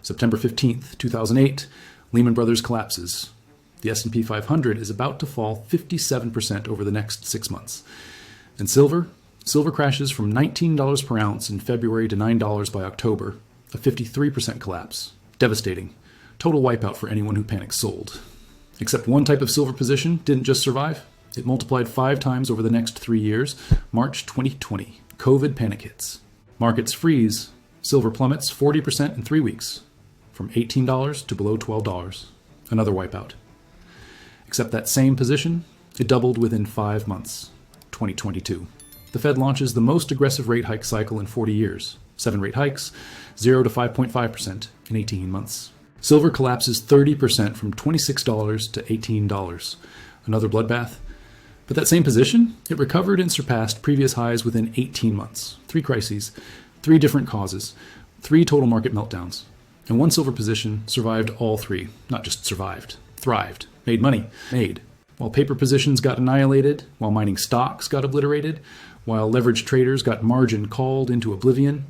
September 15th, 2008, Lehman Brothers collapses. The S&P 500 is about to fall 57% over the next 6 months. And silver crashes from $19 per ounce in February to $9 by October, a 53% collapse. Devastating. Total wipeout for anyone who panic sold. Except one type of silver position didn't just survive. It multiplied 5 times over the next 3 years. March 2020, COVID panic hits. Markets freeze. Silver plummets 40% in 3 weeks, from $18 to below $12. Another wipeout. Except that same position, it doubled within 5 months. 2022. The Fed launches the most aggressive rate hike cycle in 40 years. 7 rate hikes, 0 to 5.5% in 18 months. Silver collapses 30% from $26 to $18. Another bloodbath. But that same position, it recovered and surpassed previous highs within 18 months. 3 crises, 3 different causes, 3 total market meltdowns. And one silver position survived all 3. Not just survived, thrived, made money, made. While paper positions got annihilated, while mining stocks got obliterated, while leveraged traders got margin called into oblivion,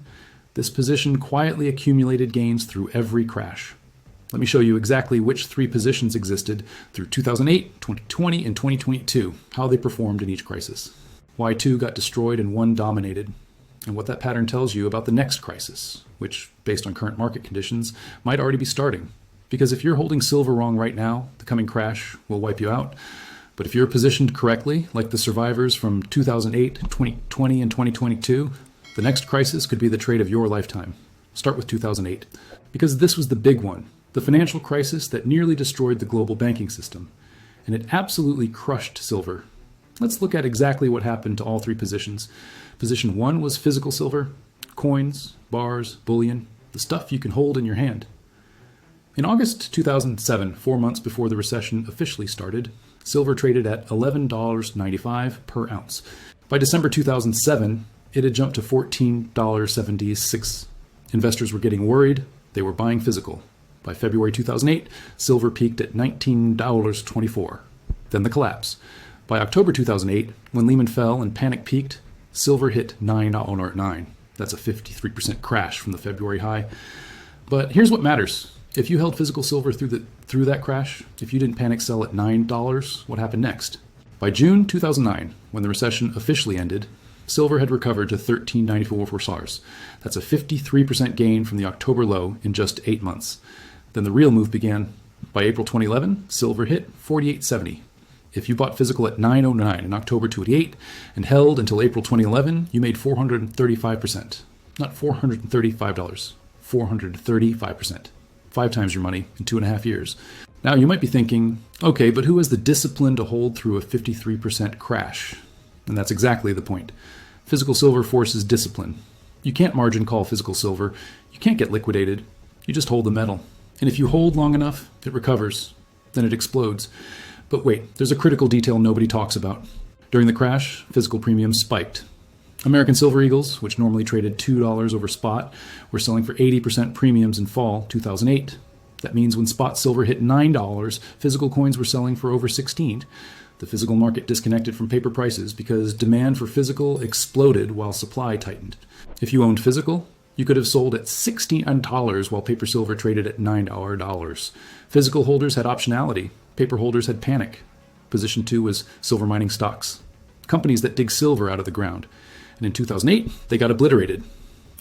this position quietly accumulated gains through every crash. Let me show you exactly which 3 positions existed through 2008, 2020, and 2022, how they performed in each crisis. Why 2 got destroyed and 1 dominated, and what that pattern tells you about the next crisis, which, based on current market conditions, might already be starting. Because if you're holding silver wrong right now, the coming crash will wipe you out. But if you're positioned correctly, like the survivors from 2008, 2020, and 2022, the next crisis could be the trade of your lifetime. Start with 2008. Because this was the big one, the financial crisis that nearly destroyed the global banking system. And it absolutely crushed silver. Let's look at exactly what happened to all 3 positions. Position 1 was physical silver, coins, bars, bullion, the stuff you can hold in your hand. In August 2007, 4 months before the recession officially started, silver traded at $11.95 per ounce. By December 2007, it had jumped to $14.76. Investors were getting worried. They were buying physical. By February 2008, silver peaked at $19.24. Then the collapse. By October 2008, when Lehman fell and panic peaked, silver hit $9.09. That's a 53% crash from the February high. But here's what matters. If you held physical silver through that crash, if you didn't panic sell at $9, what happened next? By June 2009, when the recession officially ended, silver had recovered to $13.94 for SARS. That's a 53% gain from the October low in just 8 months. Then the real move began. By April 2011, silver hit $48.70. If you bought physical at $9.09 in October 2008 and held until April 2011, you made 435%. Not $435, 435%. 5 times your money in 2.5 years. Now you might be thinking, okay, but who has the discipline to hold through a 53% crash? And that's exactly the point. Physical silver forces discipline. You can't margin call physical silver. You can't get liquidated. You just hold the metal. And if you hold long enough, it recovers. Then it explodes. But wait, there's a critical detail nobody talks about. During the crash, physical premiums spiked. American Silver Eagles, which normally traded $2 over spot, were selling for 80% premiums in fall 2008. That means when spot silver hit $9, physical coins were selling for over $16. The physical market disconnected from paper prices because demand for physical exploded while supply tightened. If you owned physical, you could have sold at $16 while paper silver traded at $9. Physical holders had optionality. Paper holders had panic. Position 2 was silver mining stocks, companies that dig silver out of the ground. And in 2008, they got obliterated.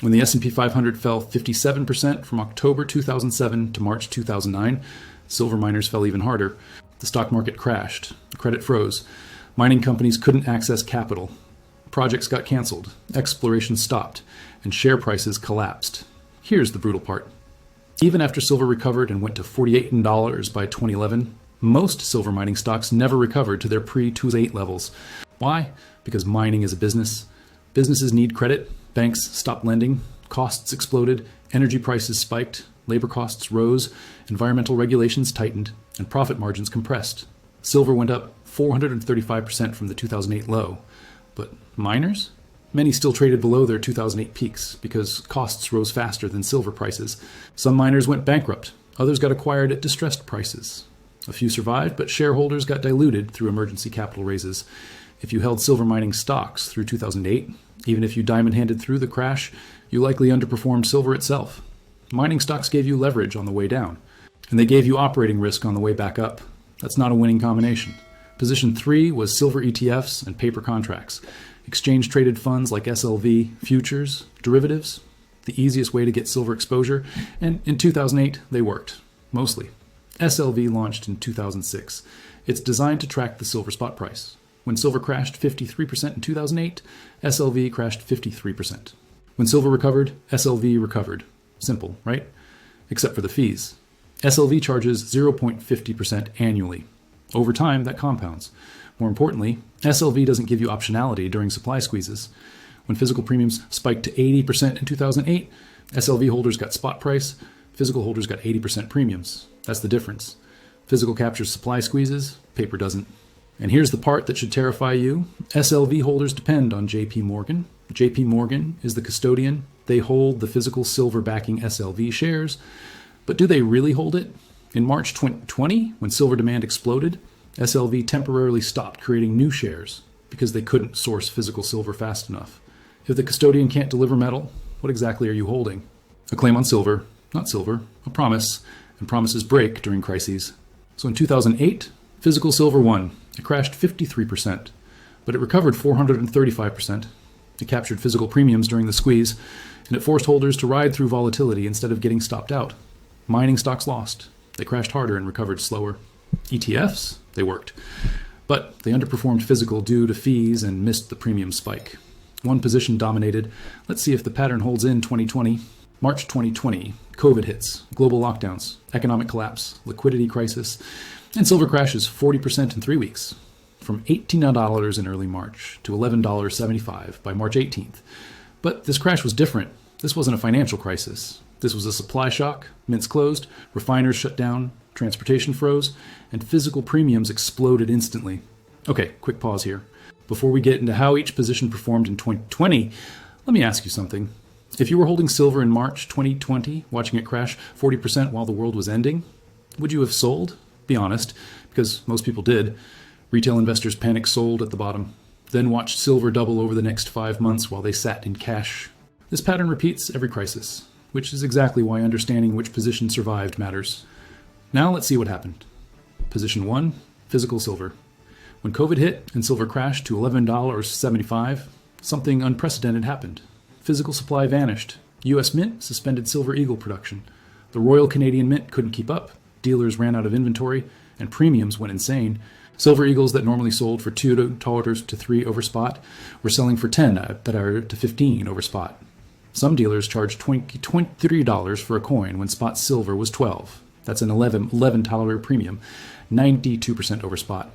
When the S&P 500 fell 57% from October 2007 to March 2009, silver miners fell even harder. The stock market crashed. Credit froze. Mining companies couldn't access capital. Projects got canceled. Exploration stopped. And share prices collapsed. Here's the brutal part. Even after silver recovered and went to $48 by 2011, most silver mining stocks never recovered to their pre-2008 levels. Why? Because mining is a business. Businesses need credit, banks stopped lending, costs exploded, energy prices spiked, labor costs rose, environmental regulations tightened, and profit margins compressed. Silver went up 435% from the 2008 low. But miners? Many still traded below their 2008 peaks because costs rose faster than silver prices. Some miners went bankrupt, others got acquired at distressed prices. A few survived, but shareholders got diluted through emergency capital raises. If you held silver mining stocks through 2008, even if you diamond-handed through the crash, you likely underperformed silver itself. Mining stocks gave you leverage on the way down, and they gave you operating risk on the way back up. That's not a winning combination. Position 3 was silver ETFs and paper contracts, exchange-traded funds like SLV, futures, derivatives, the easiest way to get silver exposure, and in 2008, they worked, mostly. SLV launched in 2006. It's designed to track the silver spot price. When silver crashed 53% in 2008, SLV crashed 53%. When silver recovered, SLV recovered. Simple, right? Except for the fees. SLV charges 0.50% annually. Over time, that compounds. More importantly, SLV doesn't give you optionality during supply squeezes. When physical premiums spiked to 80% in 2008, SLV holders got spot price, physical holders got 80% premiums. That's the difference. Physical captures supply squeezes, paper doesn't. And here's the part that should terrify you. SLV holders depend on JP Morgan. JP Morgan is the custodian. They hold the physical silver backing SLV shares. But do they really hold it? In March 2020, when silver demand exploded, SLV temporarily stopped creating new shares because they couldn't source physical silver fast enough. If the custodian can't deliver metal, what exactly are you holding? A claim on silver, not silver, a promise, and promises break during crises. So in 2008, physical silver won. It crashed 53%, but it recovered 435%. It captured physical premiums during the squeeze, and it forced holders to ride through volatility instead of getting stopped out. Mining stocks lost. They crashed harder and recovered slower. ETFs, they worked, but they underperformed physical due to fees and missed the premium spike. One position dominated. Let's see if the pattern holds in 2020. March 2020, COVID hits, global lockdowns, economic collapse, liquidity crisis, and silver crashes 40% in 3 weeks, from $18 in early March to $11.75 by March 18th. But this crash was different. This wasn't a financial crisis. This was a supply shock, mints closed, refiners shut down, transportation froze, and physical premiums exploded instantly. Okay, quick pause here. Before we get into how each position performed in 2020, let me ask you something. If you were holding silver in March 2020, watching it crash 40% while the world was ending, would you have sold? Be honest, because most people did. Retail investors panic sold at the bottom, then watched silver double over the next 5 months while they sat in cash. This pattern repeats every crisis, which is exactly why understanding which position survived matters. Now let's see what happened. Position 1, physical silver. When COVID hit and silver crashed to $11.75, something unprecedented happened. Physical supply vanished. U.S. Mint suspended Silver Eagle production. The Royal Canadian Mint couldn't keep up. Dealers ran out of inventory, and premiums went insane. Silver Eagles that normally sold for $2 to $3 over spot were selling for $10 to $15 over spot. Some dealers charged $23 for a coin when spot silver was $12. That's an $11 premium, 92% over spot.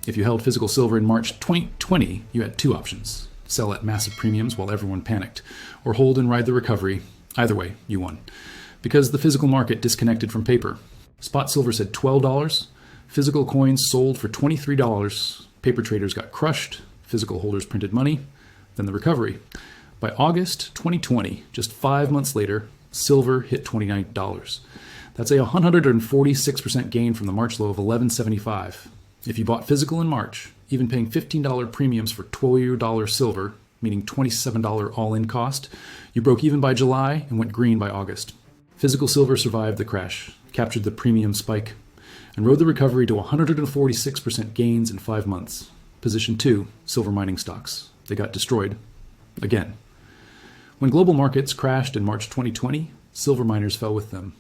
If you held physical silver in March 2020, you had two options. Sell at massive premiums while everyone panicked, or hold and ride the recovery. Either way, you won. Because the physical market disconnected from paper. Spot silver said $12. Physical coins sold for $23. Paper traders got crushed. Physical holders printed money. Then the recovery. By August 2020, just 5 months later, silver hit $29. That's a 146% gain from the March low of $11.75. If you bought physical in March, even paying $15 premiums for $12 silver, meaning $27 all-in cost, you broke even by July and went green by August. Physical silver survived the crash, captured the premium spike, and rode the recovery to 146% gains in 5 months. Position 2, silver mining stocks. They got destroyed. Again. When global markets crashed in March 2020, silver miners fell with them.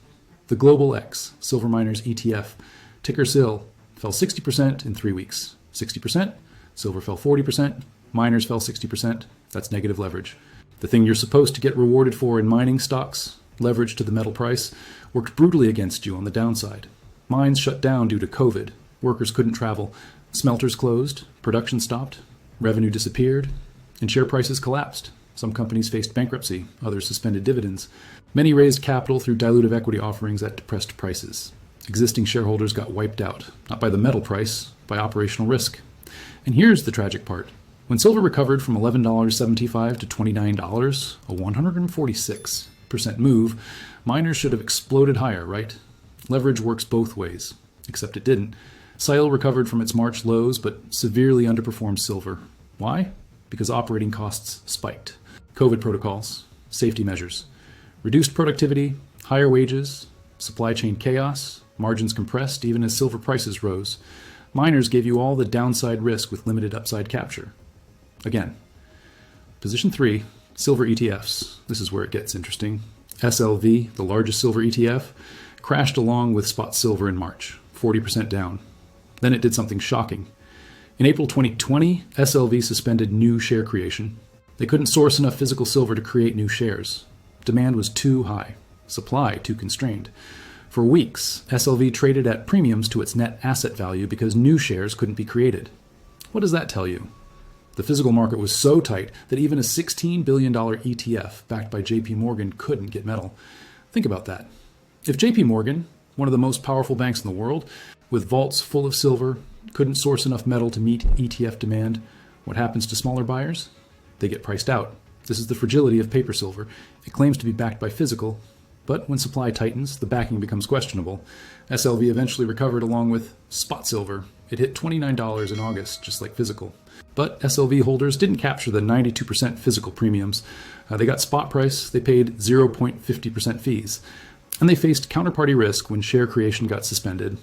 The Global X, Silver Miners ETF, ticker SIL, fell 60% in 3 weeks. 60%, silver fell 40%, miners fell 60%. That's negative leverage. The thing you're supposed to get rewarded for in mining stocks, leverage to the metal price, worked brutally against you on the downside. Mines shut down due to COVID. Workers couldn't travel. Smelters closed. Production stopped. Revenue disappeared. And share prices collapsed. Some companies faced bankruptcy. Others suspended dividends. Many raised capital through dilutive equity offerings at depressed prices. Existing shareholders got wiped out, not by the metal price, by operational risk. And here's the tragic part. When silver recovered from $11.75 to $29, a 146% move, miners should have exploded higher, right? Leverage works both ways, except it didn't. SIL recovered from its March lows, but severely underperformed silver. Why? Because operating costs spiked. COVID protocols, safety measures, reduced productivity, higher wages, supply chain chaos, margins compressed even as silver prices rose. Miners gave you all the downside risk with limited upside capture. Again, position 3, silver ETFs. This is where it gets interesting. SLV, the largest silver ETF, crashed along with spot silver in March, 40% down. Then it did something shocking. In April 2020, SLV suspended new share creation. They couldn't source enough physical silver to create new shares. Demand was too high, supply too constrained. For weeks, SLV traded at premiums to its net asset value because new shares couldn't be created. What does that tell you? The physical market was so tight that even a $16 billion ETF backed by JP Morgan couldn't get metal. Think about that. If JP Morgan, one of the most powerful banks in the world, with vaults full of silver, couldn't source enough metal to meet ETF demand, what happens to smaller buyers? They get priced out. This is the fragility of paper silver. It claims to be backed by physical, but when supply tightens, the backing becomes questionable. SLV eventually recovered along with spot silver. It hit $29 in August, just like physical. But SLV holders didn't capture the 92% physical premiums. They got spot price, they paid 0.50% fees. And they faced counterparty risk when share creation got suspended.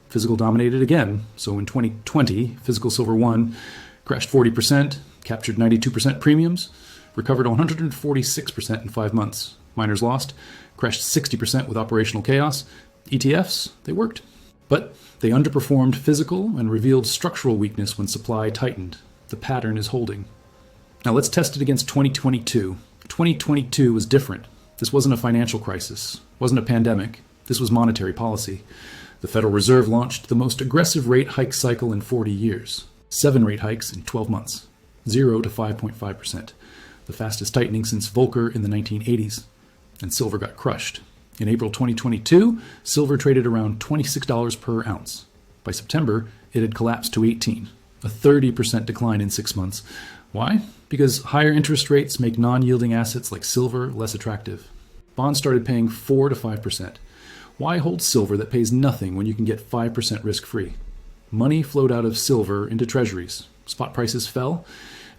Physical dominated again, so in 2020, physical silver 1 crashed 40%, captured 92% premiums, recovered 146% in 5 months. Miners lost, crashed 60% with operational chaos. ETFs, they worked. But they underperformed physical and revealed structural weakness when supply tightened. The pattern is holding. Now let's test it against 2022. 2022 was different. This wasn't a financial crisis, wasn't a pandemic. This was monetary policy. The Federal Reserve launched the most aggressive rate hike cycle in 40 years. 7 rate hikes in 12 months. 0 to 5.5%. The fastest tightening since Volcker in the 1980s. And silver got crushed. In April 2022, silver traded around $26 per ounce. By September, it had collapsed to 18, a 30% decline in 6 months. Why? Because higher interest rates make non-yielding assets like silver less attractive. Bonds started paying 4 to 5%. Why hold silver that pays nothing when you can get 5% risk-free? Money flowed out of silver into treasuries. Spot prices fell,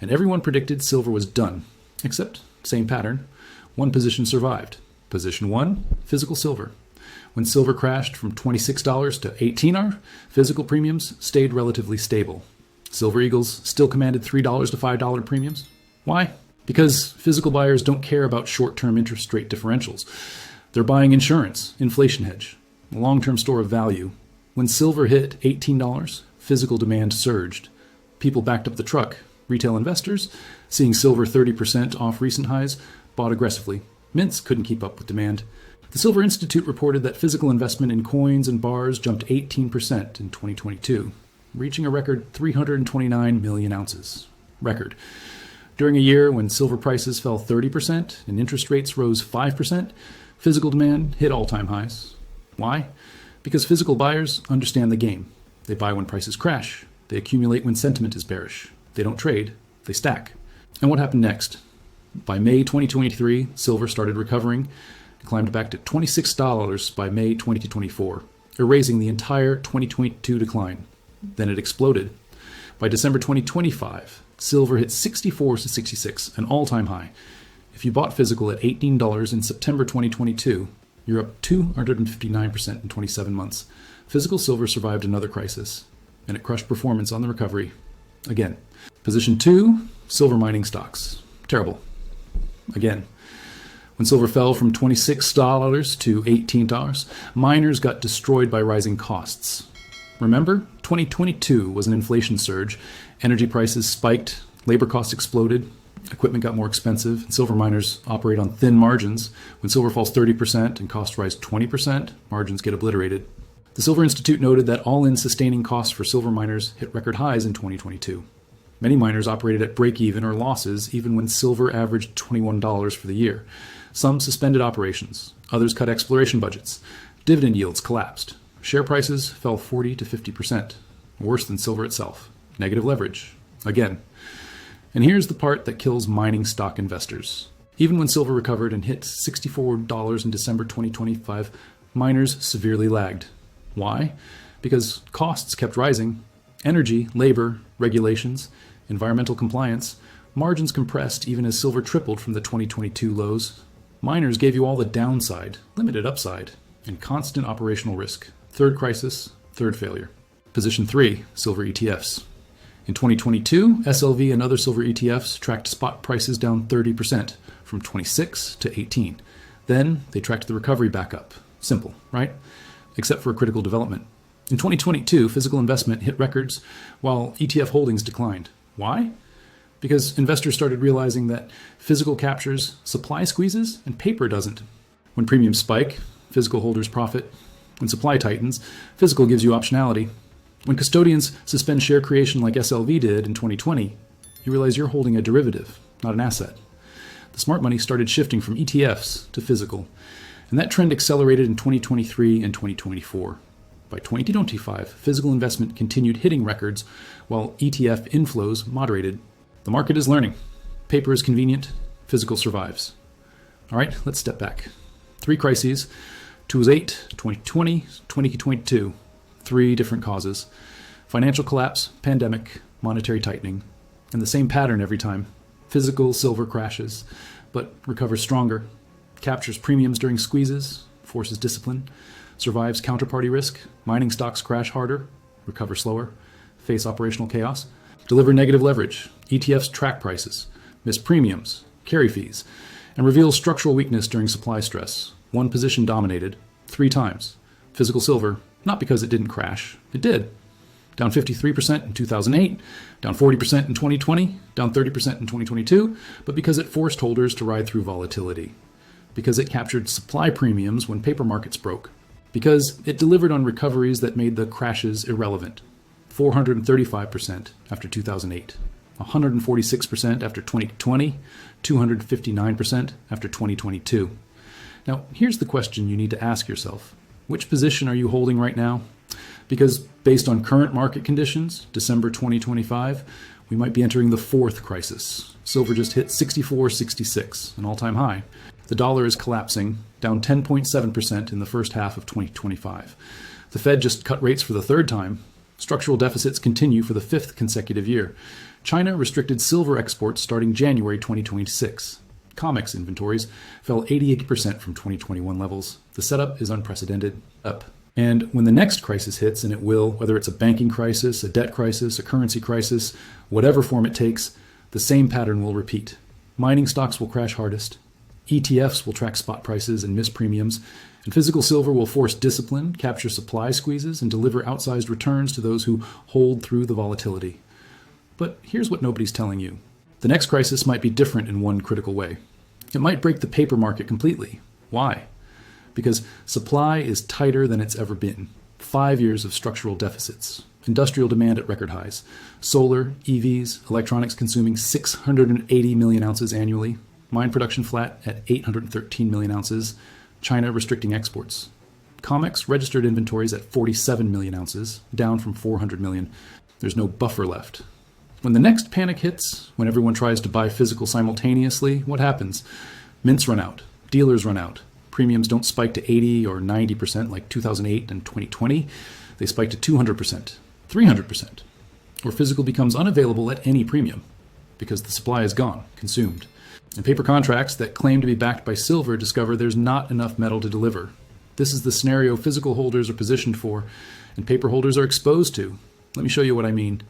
and everyone predicted silver was done. Except, same pattern. One position survived. Position 1, physical silver. When silver crashed from $26 to $18, physical premiums stayed relatively stable. Silver Eagles still commanded $3 to $5 premiums. Why? Because physical buyers don't care about short-term interest rate differentials. They're buying insurance, inflation hedge, a long-term store of value. When silver hit $18, physical demand surged. People backed up the truck. Retail investors, seeing silver 30% off recent highs, bought aggressively. Mints couldn't keep up with demand. The Silver Institute reported that physical investment in coins and bars jumped 18% in 2022, reaching a record 329 million ounces. Record. During a year when silver prices fell 30% and interest rates rose 5%, physical demand hit all-time highs. Why? Because physical buyers understand the game. They buy when prices crash. They accumulate when sentiment is bearish. They don't trade. They stack. And what happened next? By May 2023, silver started recovering and climbed back to $26 by May 2024, erasing the entire 2022 decline. Then it exploded. By December 2025, silver hit 64 to 66, an all-time high. If you bought physical at $18 in September 2022, you're up 259% in 27 months. Physical silver survived another crisis, and it crushed performance on the recovery. Again. Position 2, silver mining stocks. Terrible. Again. When silver fell from $26 to $18, miners got destroyed by rising costs. Remember, 2022 was an inflation surge. Energy prices spiked, labor costs exploded, equipment got more expensive, and silver miners operate on thin margins. When silver falls 30% and costs rise 20%, margins get obliterated. The Silver Institute noted that all-in sustaining costs for silver miners hit record highs in 2022. Many miners operated at break-even or losses even when silver averaged $21 for the year. Some suspended operations. Others cut exploration budgets. Dividend yields collapsed. Share prices fell 40 to 50%. Worse than silver itself. Negative leverage. Again. And here's the part that kills mining stock investors. Even when silver recovered and hit $64 in December 2025, miners severely lagged. Why? Because costs kept rising. Energy, labor, regulations, environmental compliance, margins compressed even as silver tripled from the 2022 lows. Miners gave you all the downside, limited upside, and constant operational risk. Third crisis, third failure. Position 3, silver ETFs. In 2022, SLV and other silver ETFs tracked spot prices down 30%, from 26 to 18. Then they tracked the recovery back up. Simple, right? Except for a critical development. In 2022, physical investment hit records while ETF holdings declined. Why? Because investors started realizing that physical captures supply squeezes and paper doesn't. When premiums spike, physical holders profit. When supply tightens, physical gives you optionality. When custodians suspend share creation like SLV did in 2020, you realize you're holding a derivative, not an asset. The smart money started shifting from ETFs to physical, and that trend accelerated in 2023 and 2024. By 2025, physical investment continued hitting records while ETF inflows moderated. The market is learning. Paper is convenient, physical survives. All right, let's step back. 3 crises, 2008, 2020, 2022. 3 different causes. Financial collapse, pandemic, monetary tightening. And the same pattern every time. Physical silver crashes, but recovers stronger. Captures premiums during squeezes, forces discipline. Survives counterparty risk. Mining stocks crash harder, recover slower. Face operational chaos. Deliver negative leverage. ETFs track prices. Miss premiums, carry fees. And reveal structural weakness during supply stress. One position dominated 3 times. Physical silver, not because it didn't crash. It did. Down 53% in 2008, down 40% in 2020, down 30% in 2022, but because it forced holders to ride through volatility. Because it captured supply premiums when paper markets broke. Because it delivered on recoveries that made the crashes irrelevant. 435% after 2008, 146% after 2020, 259% after 2022. Now, here's the question you need to ask yourself. Which position are you holding right now? Because based on current market conditions, December 2025, we might be entering the 4th crisis. Silver just hit 64.66, an all-time high. The dollar is collapsing, down 10.7% in the first half of 2025. The Fed just cut rates for the 3rd time. Structural deficits continue for the 5th consecutive year. China restricted silver exports starting January 2026. COMEX inventories fell 88% from 2021 levels. The setup is unprecedented. Up. And when the next crisis hits, and it will, whether it's a banking crisis, a debt crisis, a currency crisis, whatever form it takes, the same pattern will repeat. Mining stocks will crash hardest. ETFs will track spot prices and miss premiums. And physical silver will force discipline, capture supply squeezes, and deliver outsized returns to those who hold through the volatility. But here's what nobody's telling you. The next crisis might be different in one critical way. It might break the paper market completely. Why? Because supply is tighter than it's ever been. 5 years of structural deficits. Industrial demand at record highs. Solar, EVs, electronics consuming 680 million ounces annually. Mine production flat at 813 million ounces. China restricting exports. COMEX registered inventories at 47 million ounces, down from 400 million. There's no buffer left. When the next panic hits, when everyone tries to buy physical simultaneously, what happens? Mints run out. Dealers run out. Premiums don't spike to 80 or 90% like 2008 and 2020. They spike to 200%, 300%. Or physical becomes unavailable at any premium because the supply is gone, consumed. And paper contracts that claim to be backed by silver discover there's not enough metal to deliver. This is the scenario physical holders are positioned for and paper holders are exposed to. Let me show you what I mean.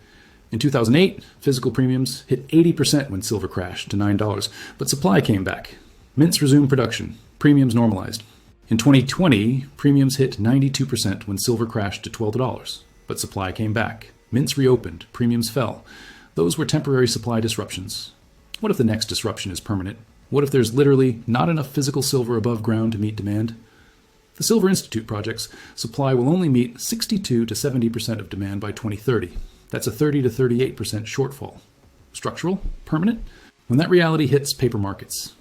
In 2008, physical premiums hit 80% when silver crashed to $9, but supply came back. Mints resumed production. Premiums normalized. In 2020, premiums hit 92% when silver crashed to $12, but supply came back. Mints reopened. Premiums fell. Those were temporary supply disruptions. What if the next disruption is permanent? What if there's literally not enough physical silver above ground to meet demand? The Silver Institute projects supply will only meet 62 to 70% of demand by 2030. That's a 30 to 38% shortfall. Structural? Permanent? When that reality hits paper markets,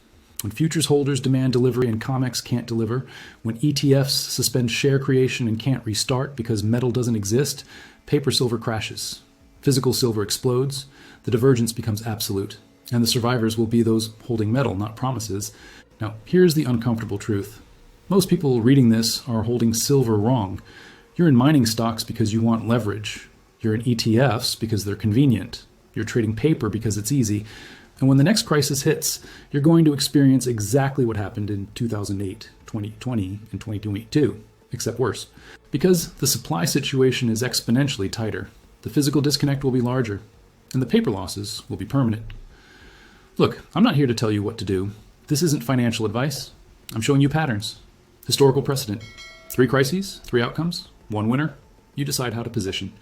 when futures holders demand delivery and COMEX can't deliver, when ETFs suspend share creation and can't restart because metal doesn't exist, paper silver crashes. Physical silver explodes, the divergence becomes absolute, and the survivors will be those holding metal, not promises. Now, here's the uncomfortable truth. Most people reading this are holding silver wrong. You're in mining stocks because you want leverage. You're in ETFs because they're convenient. You're trading paper because it's easy. And when the next crisis hits, you're going to experience exactly what happened in 2008, 2020, and 2022, except worse. Because the supply situation is exponentially tighter, the physical disconnect will be larger, and the paper losses will be permanent. Look, I'm not here to tell you what to do. This isn't financial advice. I'm showing you patterns, historical precedent. 3 crises, 3 outcomes, 1 winner. You decide how to position.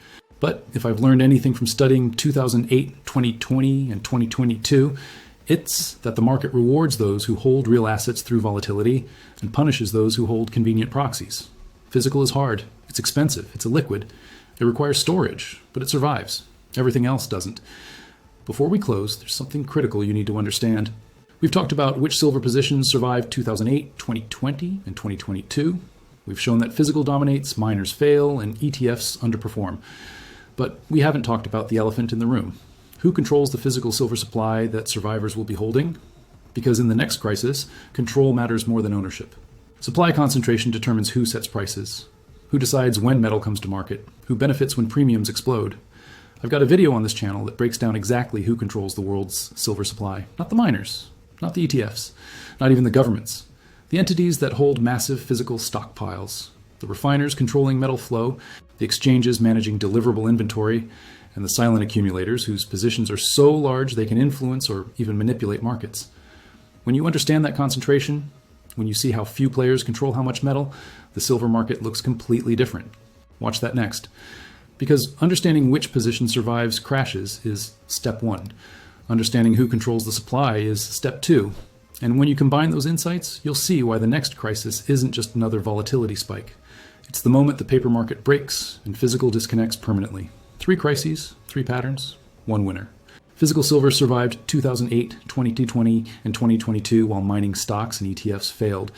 But if I've learned anything from studying 2008, 2020, and 2022, it's that the market rewards those who hold real assets through volatility and punishes those who hold convenient proxies. Physical is hard. It's expensive. It's illiquid. It requires storage, but it survives. Everything else doesn't. Before we close, there's something critical you need to understand. We've talked about which silver positions survived 2008, 2020, and 2022. We've shown that physical dominates, miners fail, and ETFs underperform. But we haven't talked about the elephant in the room. Who controls the physical silver supply that survivors will be holding? Because in the next crisis, control matters more than ownership. Supply concentration determines who sets prices, who decides when metal comes to market, who benefits when premiums explode. I've got a video on this channel that breaks down exactly who controls the world's silver supply. Not the miners, not the ETFs, not even the governments. The entities that hold massive physical stockpiles, the refiners controlling metal flow, the exchanges managing deliverable inventory, and the silent accumulators whose positions are so large they can influence or even manipulate markets. When you understand that concentration, when you see how few players control how much metal, the silver market looks completely different. Watch that next. Because understanding which position survives crashes is step 1. Understanding who controls the supply is step 2. And when you combine those insights, you'll see why the next crisis isn't just another volatility spike. It's the moment the paper market breaks and physical disconnects permanently. 3 crises, 3 patterns, 1 winner. Physical silver survived 2008, 2020, and 2022 while mining stocks and ETFs failed.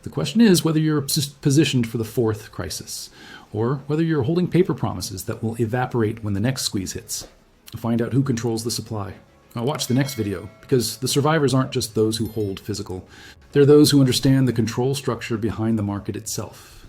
The question is whether you're positioned for the 4th crisis, or whether you're holding paper promises that will evaporate when the next squeeze hits. Find out who controls the supply. Now watch the next video, because the survivors aren't just those who hold physical. They're those who understand the control structure behind the market itself.